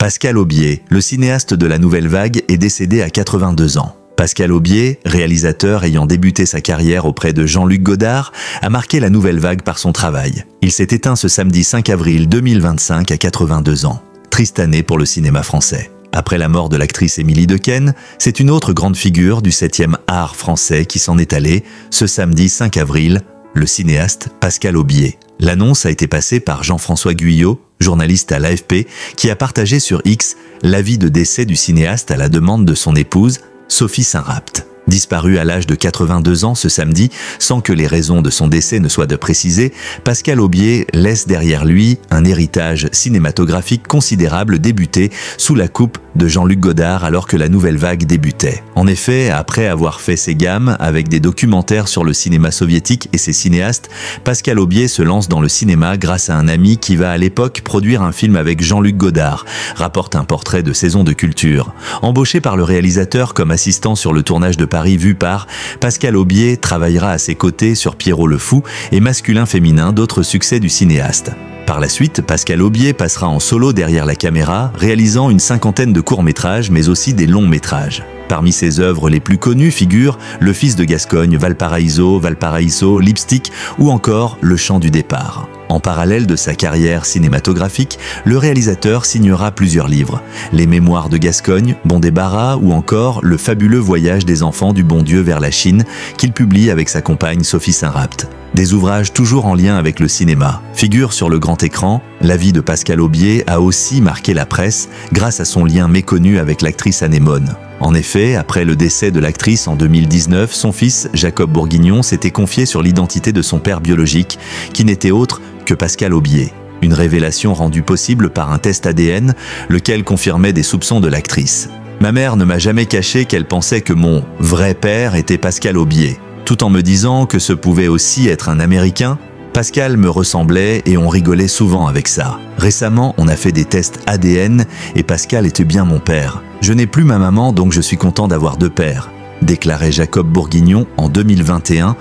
Pascal Aubier, le cinéaste de la Nouvelle Vague, est décédé à 82 ans. Pascal Aubier, réalisateur ayant débuté sa carrière auprès de Jean-Luc Godard, a marqué la Nouvelle Vague par son travail. Il s'est éteint ce samedi 5 avril 2025 à 82 ans. Triste année pour le cinéma français. Après la mort de l'actrice Émilie Dequesne, c'est une autre grande figure du 7e art français qui s'en est allée ce samedi 5 avril, le cinéaste Pascal Aubier. L'annonce a été passée par Jean-François Guyot, journaliste à l'AFP, qui a partagé sur X l'avis de décès du cinéaste à la demande de son épouse, Sophie Saint-Rapt. Disparu à l'âge de 82 ans ce samedi, sans que les raisons de son décès ne soient de préciser, Pascal Aubier laisse derrière lui un héritage cinématographique considérable débuté sous la coupe de Jean-Luc Godard alors que la Nouvelle Vague débutait. En effet, après avoir fait ses gammes avec des documentaires sur le cinéma soviétique et ses cinéastes, Pascal Aubier se lance dans le cinéma grâce à un ami qui va à l'époque produire un film avec Jean-Luc Godard, rapporte un portrait de Saison de Culture. Embauché par le réalisateur comme assistant sur le tournage de Paris vu par, Pascal Aubier travaillera à ses côtés sur Pierrot le Fou et Masculin-Féminin, d'autres succès du cinéaste. Par la suite, Pascal Aubier passera en solo derrière la caméra, réalisant une cinquantaine de courts-métrages mais aussi des longs-métrages. Parmi ses œuvres les plus connues figurent Le Fils de Gascogne, Valparaiso, Lipstick ou encore Le Chant du départ. En parallèle de sa carrière cinématographique, le réalisateur signera plusieurs livres. Les Mémoires de Gascogne, Bon débarras ou encore Le fabuleux voyage des enfants du bon Dieu vers la Chine, qu'il publie avec sa compagne Sophie Saint-Rapt. Des ouvrages toujours en lien avec le cinéma. Figure sur le grand écran, la vie de Pascal Aubier a aussi marqué la presse grâce à son lien méconnu avec l'actrice Anémone. En effet, après le décès de l'actrice en 2019, son fils, Jacob Bourguignon, s'était confié sur l'identité de son père biologique, qui n'était autre que Pascal Aubier. Une révélation rendue possible par un test ADN, lequel confirmait des soupçons de l'actrice. Ma mère ne m'a jamais caché qu'elle pensait que mon vrai père était Pascal Aubier. Tout en me disant que ce pouvait aussi être un Américain, Pascal me ressemblait et on rigolait souvent avec ça. Récemment, on a fait des tests ADN et Pascal était bien mon père. Je n'ai plus ma maman donc je suis content d'avoir deux pères, déclarait Jacob Bourguignon en 2021.